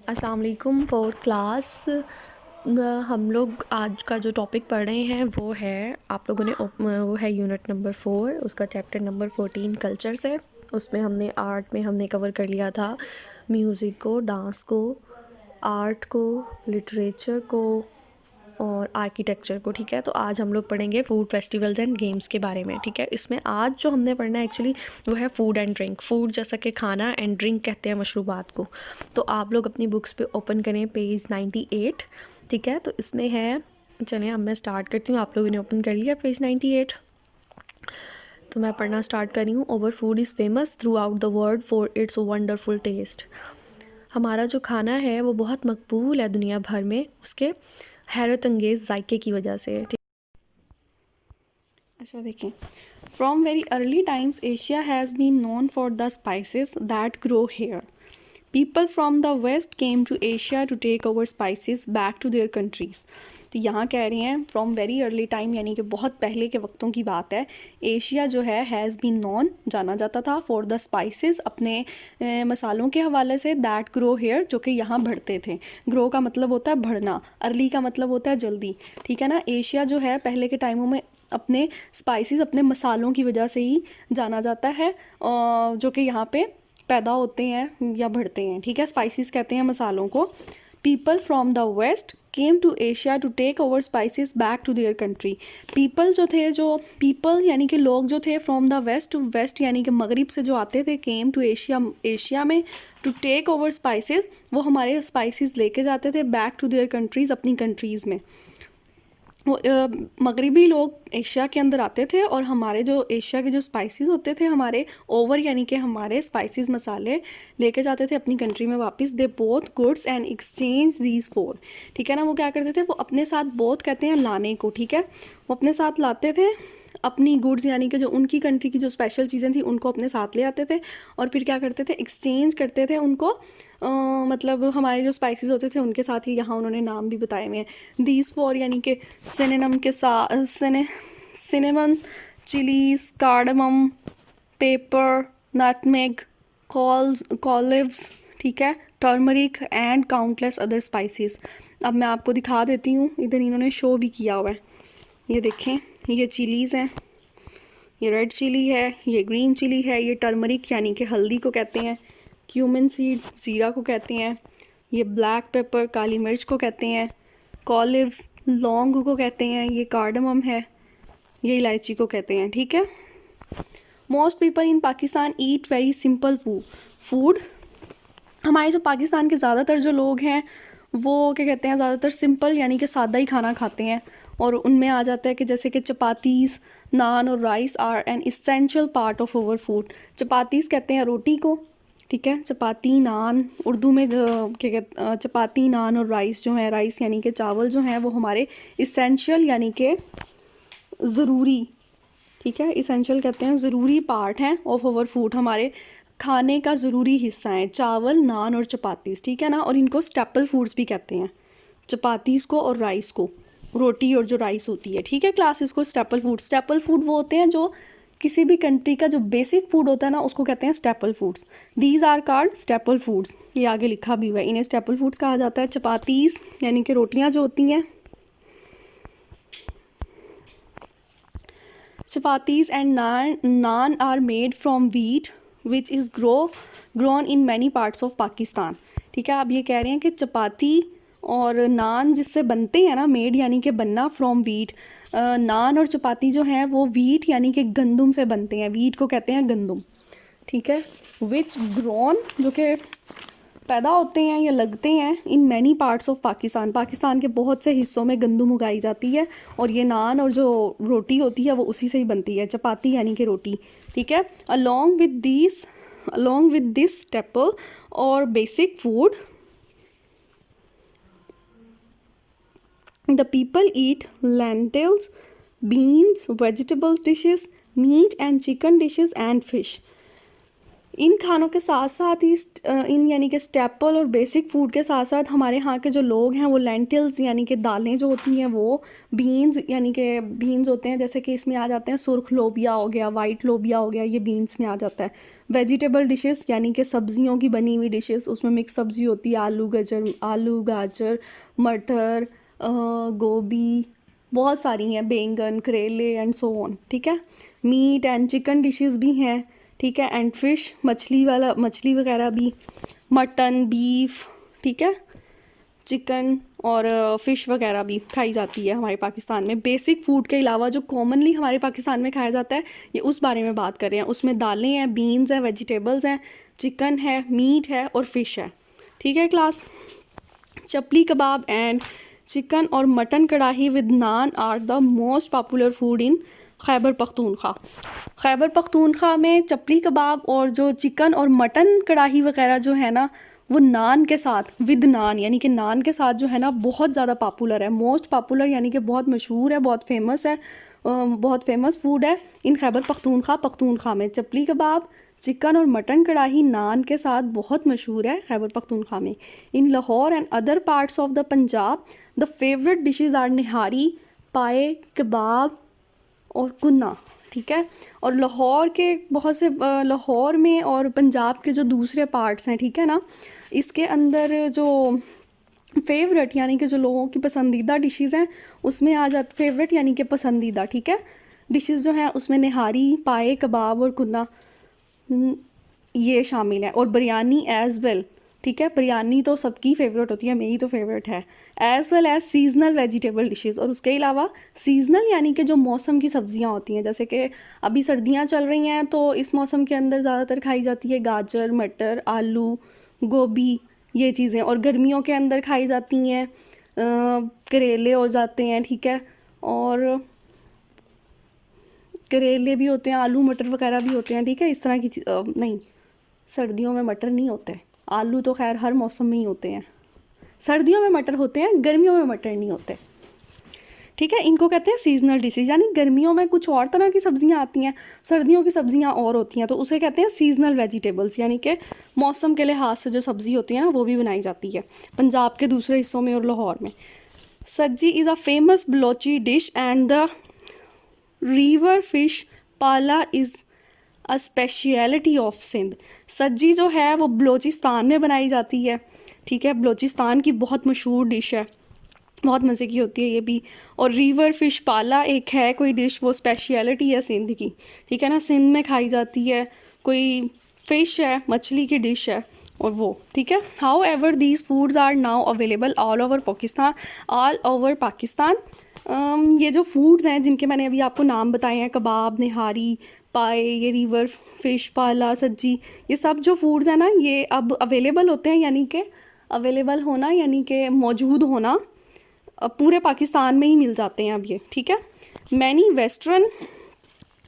अस्सलाम वालेकुम fourth class. हम लोग आज का जो टॉपिक पढ़ रहे हैं वो है आप लोगों ने वो है यूनिट नंबर 4, उसका चैप्टर नंबर 14 कल्चर से। उसमें हमने आर्ट में हमने कवर कर लिया था म्यूज़िक को, डांस को, आर्ट को, लिटरेचर को और आर्किटेक्चर को। ठीक है, तो आज हम लोग पढ़ेंगे फूड फेस्टिवल्स एंड गेम्स के बारे में। ठीक है, इसमें आज जो हमने पढ़ना है एक्चुअली वो है फूड एंड ड्रिंक। फूड जैसा कि खाना, एंड ड्रिंक कहते हैं मशरूबात को। तो आप लोग अपनी बुक्स पे ओपन करें पेज 98। ठीक है, तो इसमें है, चलिए अब मैं स्टार्ट करती हूँ। आप लोगों ने ओपन कर लिया पेज 98, तो मैं पढ़ना स्टार्ट कर रही हूँ। Over food is famous throughout the world for its wonderful taste. हमारा जो खाना है वो बहुत मकबूल है दुनिया भर में उसके हैरत अंगेज़ जायके की वजह से। अच्छा देखिए, from very early times Asia has been known for the spices that grow here. People from the west came to Asia to take over spices back to their countries. तो यहाँ कह रहे हैं फ्रॉम वेरी अर्ली टाइम, यानी कि बहुत पहले के वक्तों की बात है। एशिया जो है हैज़ बीन नोन, जाना जाता था, फॉर द स्पाइसेस, अपने मसालों के हवाले से, दैट ग्रो हेयर, जो कि यहाँ बढ़ते थे. ग्रो का मतलब होता है बढ़ना, अर्ली का मतलब होता है जल्दी. ठीक है ना. एशिया जो है पहले के टाइमों में अपने स्पाइसेस, अपने मसालों की वजह से ही जाना जाता है, जो कि यहाँ पे पैदा होते हैं या बढ़ते हैं. ठीक है, स्पाइसेस कहते हैं मसालों को. People from the west came to Asia to take over spices back to their country. People जो थे, जो पीपल यानी कि लोग जो थे, फ्रॉम द वेस्ट, वेस्ट यानी कि मगरिब से जो आते थे, केम टू एशिया, एशिया में, टू टेक ओवर स्पाइसेस, वो हमारे स्पाइसेस लेके जाते थे बैक टू देयर कंट्रीज़, अपनी कंट्रीज़ में. मगरिबी लोग एशिया के अंदर आते थे और हमारे जो एशिया के जो स्पाइसेस होते थे, हमारे ओवर यानी कि हमारे स्पाइसेस, मसाले लेके जाते थे अपनी कंट्री में वापस. They both goods and exchange these four. ठीक है ना. वो क्या करते थे, वो अपने साथ बोथ कहते हैं लाने को. ठीक है, वो अपने साथ लाते थे अपनी गुड्स, यानी कि जो उनकी कंट्री की जो स्पेशल चीज़ें थी उनको अपने साथ ले आते थे और फिर क्या करते थे, एक्सचेंज करते थे उनको. मतलब हमारे जो स्पाइसेस होते थे उनके साथ ही. यहाँ उन्होंने नाम भी बताए हुए हैं, दीज फोर, यानी कि सिनेनम के साथ, cinnamon, chillies, cardamom, pepper, nutmeg, cloves, ठीक है, turmeric and countless other spices. अब मैं आपको दिखा देती हूँ, इधर इन्होंने शो भी किया हुआ है. ये देखें, ये चिलीज़ हैं, ये रेड चिली है, ये ग्रीन चिली है, ये टर्मरिक यानी कि हल्दी को कहते हैं, क्यूमिन सीड ज़ीरा को कहते हैं, ये ब्लैक पेपर काली मिर्च को कहते हैं, कॉलिव्स लौंग को कहते हैं, ये कार्डमम है, ये इलायची को कहते हैं. ठीक है. Most people in Pakistan eat very simple food. हमारे जो पाकिस्तान के ज़्यादातर जो लोग हैं वो क्या कहते हैं, ज़्यादातर सिंपल यानी कि सादा ही खाना खाते हैं. और उनमें आ जाता है कि जैसे कि चपातीस, नान और rice are an essential part of our food. Chapatis कहते हैं रोटी को. ठीक है, चपाती, नान, उर्दू में क्या कहते, चपाती, नान और राइस जो है, राइस यानी कि चावल जो हैं, वो हमारे इसेंशियल यानी कि ज़रूरी. ठीक है, इसेंशियल कहते हैं ज़रूरी पार्ट हैं ऑफ आवर फूड, हमारे खाने का ज़रूरी हिस्सा है चावल, नान और चपातीस. ठीक है ना. और इनको स्टेपल फूड्स भी कहते हैं, चपातीस को और राइस को, रोटी और जो राइस होती है. ठीक है क्लास, इसको स्टेपल फूड वो होते हैं जो किसी भी कंट्री का जो बेसिक फूड होता है ना, उसको कहते हैं staple foods. These are called staple foods. ये आगे लिखा भी हुआ है, इन्हें स्टेपल फूड्स कहा जाता है. चपातीस यानी कि रोटियां जो होती हैं, chapatis and naan are made from wheat which is grown in many parts of Pakistan. ठीक है, अब ये कह रहे हैं कि चपाती और नान जिससे बनते हैं ना, मेड यानी कि बनना, फ्रॉम वीट. नान और चपाती जो हैं वो वीट यानी कि गंदुम से बनते हैं. वीट को कहते हैं गंदुम. ठीक है. विच ग्रोन, जो कि पैदा होते हैं या लगते हैं in many parts of Pakistan. Pakistan के बहुत से हिस्सों में गंदुम उगाई जाती है और ये नान और जो रोटी होती है वो उसी से ही बनती है, चपाती यानी कि रोटी. ठीक है. along with this staple or basic food, the people eat lentils, beans, vegetable dishes, meat and chicken dishes and fish. इन खानों के साथ साथ ही इन यानी कि स्टेपल और बेसिक फूड के साथ साथ हमारे यहाँ के जो लोग हैं वो लेंटिल्स यानी कि दालें जो होती हैं, वो बीन्स यानी कि बीन्स होते हैं, जैसे कि इसमें आ जाते हैं सुर्ख लोबिया हो गया, वाइट लोबिया हो गया, ये बीन्स में आ जाता है। वेजिटेबल डिशेस यानी कि सब्जियों की बनी हुई डिशेस, उसमें मिक्स सब्जी होती है, आलू गाजर मटर गोभी, बहुत सारी हैं, बैंगन करेले एंड सो ऑन, ठीक है। मीट एंड चिकन डिशेस भी हैं, ठीक है, एंड फिश मछली वगैरह भी, मटन बीफ, ठीक है, चिकन और फ़िश वगैरह भी खाई जाती है हमारे पाकिस्तान में। बेसिक फूड के अलावा जो कॉमनली हमारे पाकिस्तान में खाया जाता है, ये उस बारे में बात कर रहे हैं। उसमें दालें हैं, बीन्स हैं, वेजिटेबल्स हैं, चिकन है, मीट है और फ़िश है, ठीक है class. Chapli kebab and chicken और mutton karahi with naan are the most popular food in Khyber Pakhtunkhwa. Khyber Pakhtunkhwa में चपली कबाब और जो चिकन और मटन कढ़ाई वगैरह जो है ना, वो नान के साथ विद नान यानी कि नान के साथ जो है ना, बहुत ज़्यादा पॉपुलर है। मोस्ट पॉपुलर यानी कि बहुत मशहूर है, बहुत फेमस है, बहुत फेमस फूड है इन खैबर पख्तूनख्वा में। चपली कबाब चिकन और मटन कढ़ाई नान के साथ बहुत मशहूर है खैबर पख्तूनख्वा में। In Lahore and other parts of the Punjab the favourite dishes are nihari, paye, kebab और कुन्ना, ठीक है। और लाहौर के बहुत से लाहौर में और पंजाब के जो दूसरे पार्ट्स हैं, ठीक है ना, इसके अंदर जो फेवरेट यानी कि जो लोगों की पसंदीदा डिशेज़ हैं, उसमें आ जाता फेवरेट यानी कि पसंदीदा, ठीक है, डिशेज़ जो हैं उसमें निहारी, पाए, कबाब और कुन्ना ये शामिल है। और बिरयानी एज़ वेल, ठीक है, बिरयानी तो सबकी फेवरेट होती है, मेरी तो फेवरेट है। As well as seasonal vegetable dishes, और उसके अलावा सीजनल यानी कि जो मौसम की सब्जियां होती हैं, जैसे कि अभी सर्दियां चल रही हैं तो इस मौसम के अंदर ज़्यादातर खाई जाती है गाजर मटर आलू गोभी, ये चीज़ें। और गर्मियों के अंदर खाई जाती हैं करेले हो जाते हैं, ठीक है, और करेले भी होते हैं, आलू मटर वगैरह भी होते हैं, ठीक है, इस तरह की नहीं, सर्दियों में मटर नहीं होते, आलू तो खैर हर मौसम में ही होते हैं, सर्दियों में मटर होते हैं, गर्मियों में मटर नहीं होते, ठीक है। इनको कहते हैं सीजनल डिशेज, यानी गर्मियों में कुछ और तरह की सब्जियां आती हैं, सर्दियों की सब्जियां और होती हैं, तो उसे कहते हैं सीजनल वेजिटेबल्स, यानी कि मौसम के लिहाज से जो सब्ज़ी होती है ना, वो भी बनाई जाती है पंजाब के दूसरे हिस्सों में और लाहौर में। Sajji is a famous Balochi dish and the river fish palla is a speciality of Sindh. Sajji जो है वो बलोचिस्तान में बनाई जाती है, ठीक है, बलोचिस्तान की बहुत मशहूर डिश है, बहुत मज़े की होती है ये भी। और रिवर फिश पाला एक है कोई डिश, वो स्पेशलिटी है सिंध की, ठीक है ना, सिंध में खाई जाती है, कोई फ़िश है, मछली की डिश है, और वो, ठीक है। However these foods are now available all over Pakistan. ये जो फूड्स हैं जिनके मैंने अभी आपको नाम बताए हैं, कबाब, निहारी, पाए, ये रिवर फिश पाला, सज्जी, ये सब जो फूड्स हैं ना, ये अब अवेलेबल होते हैं, यानी कि अवेलेबल होना यानी कि मौजूद होना, पूरे पाकिस्तान में ही मिल जाते हैं अब ये, ठीक है। Many western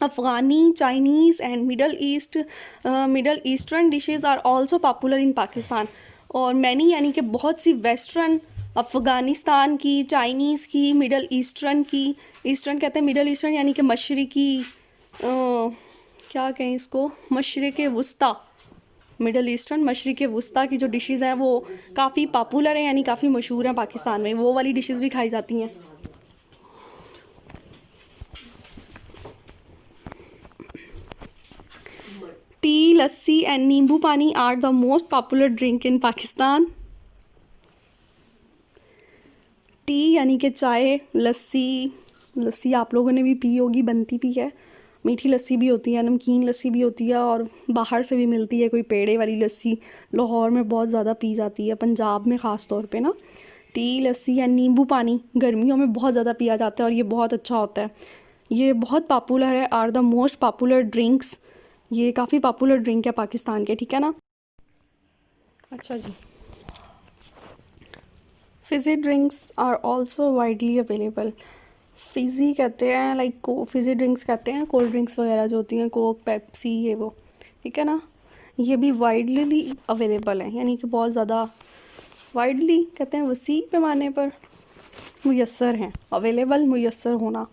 Afghani Chinese and middle eastern dishes are also popular in Pakistan. और मैनी यानी कि बहुत सी वेस्टर्न, अफ़गानिस्तान की, चाइनीज़ की, मिडल ईस्टर्न की, ईस्टर्न कहते हैं मिडल ईस्टर्न यानी कि मशरिकी, क्या कहें इसको, मशरिक़ वुस्ता, मिडल ईस्टर्न मशरिक़ वुस्ता की जो डिशेज़ हैं वो काफ़ी पॉपुलर हैं, यानी काफ़ी मशहूर हैं पाकिस्तान में, वो वाली डिशेज़ भी खाई जाती हैं। T, lassi and nimbu pani are the most popular drink in Pakistan. Tea यानी कि चाय, लस्सी आप लोगों ने भी पी होगी, बनती भी है, मीठी लस्सी भी होती है, नमकीन लस्सी भी होती है, और बाहर से भी मिलती है कोई पेड़े वाली लस्सी, लाहौर में बहुत ज़्यादा पी जाती है, पंजाब में ख़ास तौर पे ना। टी, लस्सी या नींबू पानी गर्मियों में बहुत ज़्यादा पिया जाता है और ये बहुत अच्छा होता है, ये बहुत पॉपुलर है, are the most popular drinks, ये काफ़ी पॉपुलर ड्रिंक है पाकिस्तान के, ठीक है ना। अच्छा जी, fizzy drinks are also widely available. Fizzy कहते हैं लाइक फिज़ी ड्रिंक्स कहते हैं कोल्ड ड्रिंक्स वगैरह जो होती हैं, कोक, पेप्सी, ये वो, ठीक है ना, ये भी वाइडली अवेलेबल है, यानी कि बहुत ज़्यादा वाइडली कहते हैं वसी पैमाने पर मुयस्सर हैं, अवेलेबल मुयस्सर होना।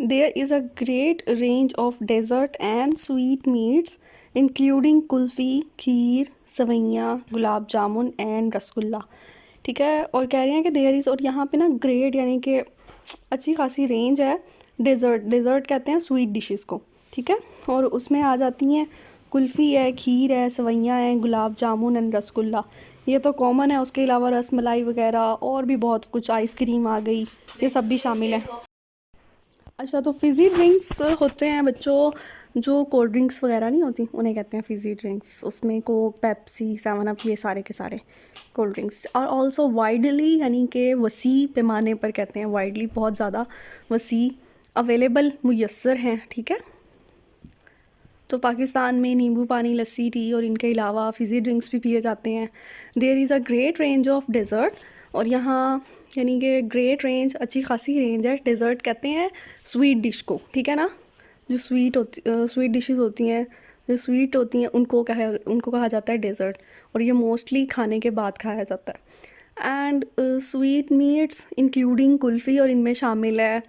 There is a great range of dessert and sweet meats including kulfi, kheer, sewaiyan, gulab jamun and rasgulla. ठीक है, और कह रहे हैं कि देयर इज़, और यहाँ पे ना ग्रेड यानी कि अच्छी खासी रेंज है। डेज़र्ट कहते हैं स्वीट डिशेस को। ठीक है, और उसमें आ जाती हैं कुल्फ़ी है, खीर है, सवैयाँ हैं, गुलाब जामुन एंड रसगुल्ला। ये तो कॉमन है। उसके अलावा रसमलाई वगैरह और भी बहुत कुछ, आइसक्रीम आ गई, ये सब भी शामिल है। अच्छा, तो फ़िज़ी ड्रिंक्स होते हैं बच्चों, जो कोल्ड ड्रिंक्स वगैरह नहीं होती उन्हें कहते हैं फ़िज़ी ड्रिंक्स। उसमें कोक, पेप्सी, सेवन अप, ये सारे के सारे कोल्ड ड्रिंक्स। और ऑल्सो वाइडली यानी कि वसी पैमाने पर कहते हैं, वाइडली बहुत ज़्यादा वसी अवेलेबल, मुयस्सर हैं। ठीक है, तो पाकिस्तान में नींबू पानी, लस्सी, टी और इनके अलावा फ़िज़ी ड्रिंक्स भी पिए जाते हैं। There is a great range of dessert, और यहाँ यानी कि ग्रेट रेंज, अच्छी खासी रेंज है। डेज़र्ट कहते हैं स्वीट डिश को। ठीक है ना, जो स्वीट डिशेस होती हैं, जो स्वीट होती हैं, उनको कहा जाता है डेज़र्ट, और ये मोस्टली खाने के बाद खाया जाता है। And sweet meats including kulfi, और इनमें शामिल है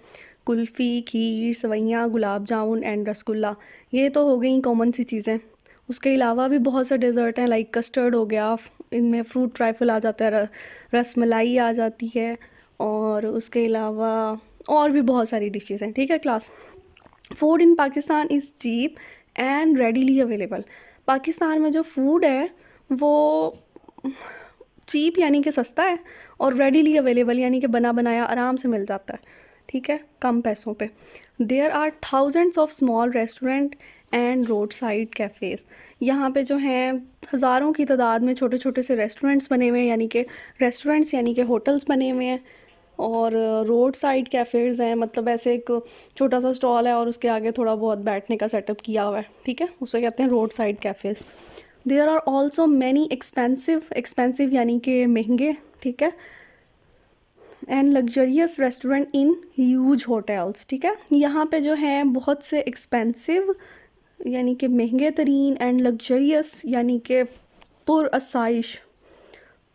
कुल्फ़ी, खीर, सवैयाँ, गुलाब जामुन एंड रसगुल्ला। ये तो हो गई कॉमन सी चीज़ें। उसके अलावा भी बहुत से डेज़र्ट हैं, लाइक कस्टर्ड हो गया, इनमें फ्रूट ट्राइफल आ जाता है, रसमलाई आ जाती है, और उसके अलावा और भी बहुत सारी डिशेस हैं। ठीक है class, food in Pakistan is cheap and readily available. Pakistan में जो फूड है वो चीप यानी कि सस्ता है, और रेडीली अवेलेबल यानी कि बना बनाया आराम से मिल जाता है। ठीक है, कम पैसों पे। There are thousands of small restaurant and roadside cafes. यहाँ पे जो हैं हज़ारों की तादाद में छोटे छोटे से रेस्टोरेंट्स बने हुए हैं, यानी कि होटल्स बने हुए हैं। और रोड साइड कैफ़ेज़ हैं, मतलब ऐसे एक छोटा सा स्टॉल है और उसके आगे थोड़ा बहुत बैठने का सेटअप किया हुआ है। ठीक है, उसे कहते हैं roadside cafes. There are also many expensive यानी कि महंगे। ठीक है, and luxurious restaurant in huge hotels. ठीक है, यहाँ पे जो है बहुत से एक्सपेंसिव यानी कि महंगे तरीन, एंड लग्जरियस यानी कि पुरअसाइश,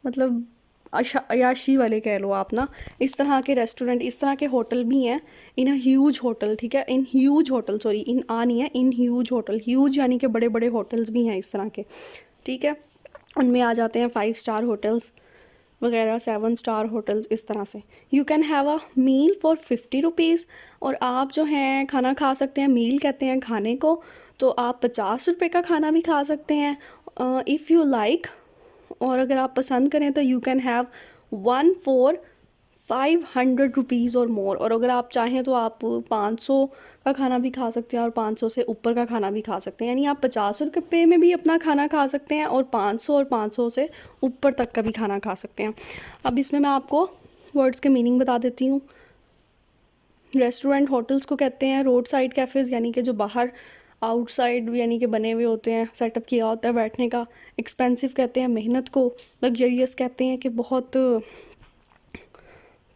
मतलब अयाशी वाले कह लो आप ना, इस तरह के रेस्टोरेंट, इस तरह के होटल भी हैं। इन अ ह्यूज होटल, ठीक है, in huge hotel, sorry in uh नहीं है, इन ह्यूज होटल, ह्यूज यानी कि बड़े बड़े होटल्स भी हैं इस तरह के। ठीक है, उनमें आ जाते हैं 5 स्टार होटल्स वगैरह, 7 स्टार होटल्स, इस तरह से। You can have a meal for 50 rupees, और आप जो हैं खाना खा सकते हैं, मील कहते हैं खाने को, तो आप 50 रुपये का खाना भी खा सकते हैं इफ़ यू लाइक। और अगर आप पसंद करें तो you can have 1 for 500 rupees और मोर, और अगर आप चाहें तो आप 500 का खाना भी खा सकते हैं और 500 से ऊपर का खाना भी खा सकते हैं। यानी आप 50 रुपये में भी अपना खाना खा सकते हैं, और 500 से ऊपर तक का भी खाना खा सकते हैं। अब इसमें मैं आपको वर्ड्स के मीनिंग बता देती हूँ। रेस्टोरेंट होटल्स को कहते हैं रोड साइड कैफ़ेज़, यानी कि जो बाहर आउटसाइड यानी कि बने हुए होते हैं, सेटअप किया होता है बैठने का। एक्सपेंसिव कहते हैं मेहनत को। लग्जरियस कहते हैं कि बहुत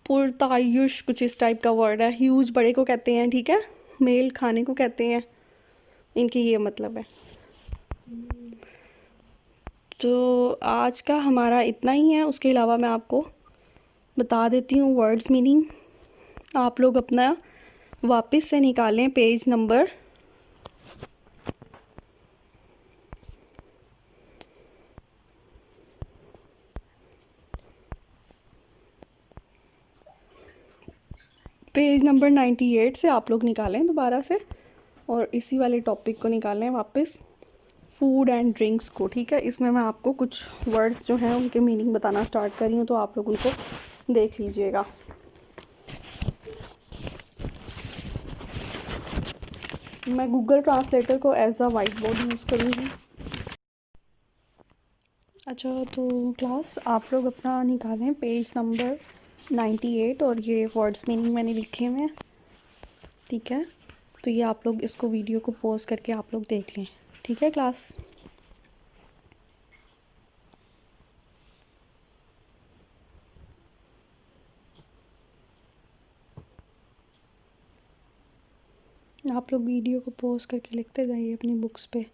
पुरतायुश, कुछ इस टाइप का वर्ड है। ह्यूज बड़े को कहते हैं। ठीक है, मेल खाने को कहते हैं, इनकी ये मतलब है। तो आज का हमारा इतना ही है। उसके अलावा मैं आपको बता देती हूँ वर्ड्स मीनिंग। आप लोग अपना वापस से निकालें पेज नंबर 98 से आप लोग निकालें दोबारा से, और इसी वाले टॉपिक को निकालें वापस, फूड एंड ड्रिंक्स को। ठीक है, इसमें मैं आपको कुछ वर्ड्स जो हैं उनके मीनिंग बताना स्टार्ट कर रही हूँ, तो आप लोग उनको देख लीजिएगा। मैं गूगल ट्रांसलेटर को as a whiteboard use करूँगी। अच्छा, तो क्लास आप लोग अपना निकालें पेज नंबर 98, और ये वर्ड्स मीनिंग मैंने लिखे हुए हैं। ठीक है, तो ये आप लोग इसको वीडियो को पॉज करके आप लोग देख लें। ठीक है क्लास। आप लोग वीडियो को पॉज करके लिखते जाइए अपनी बुक्स पे।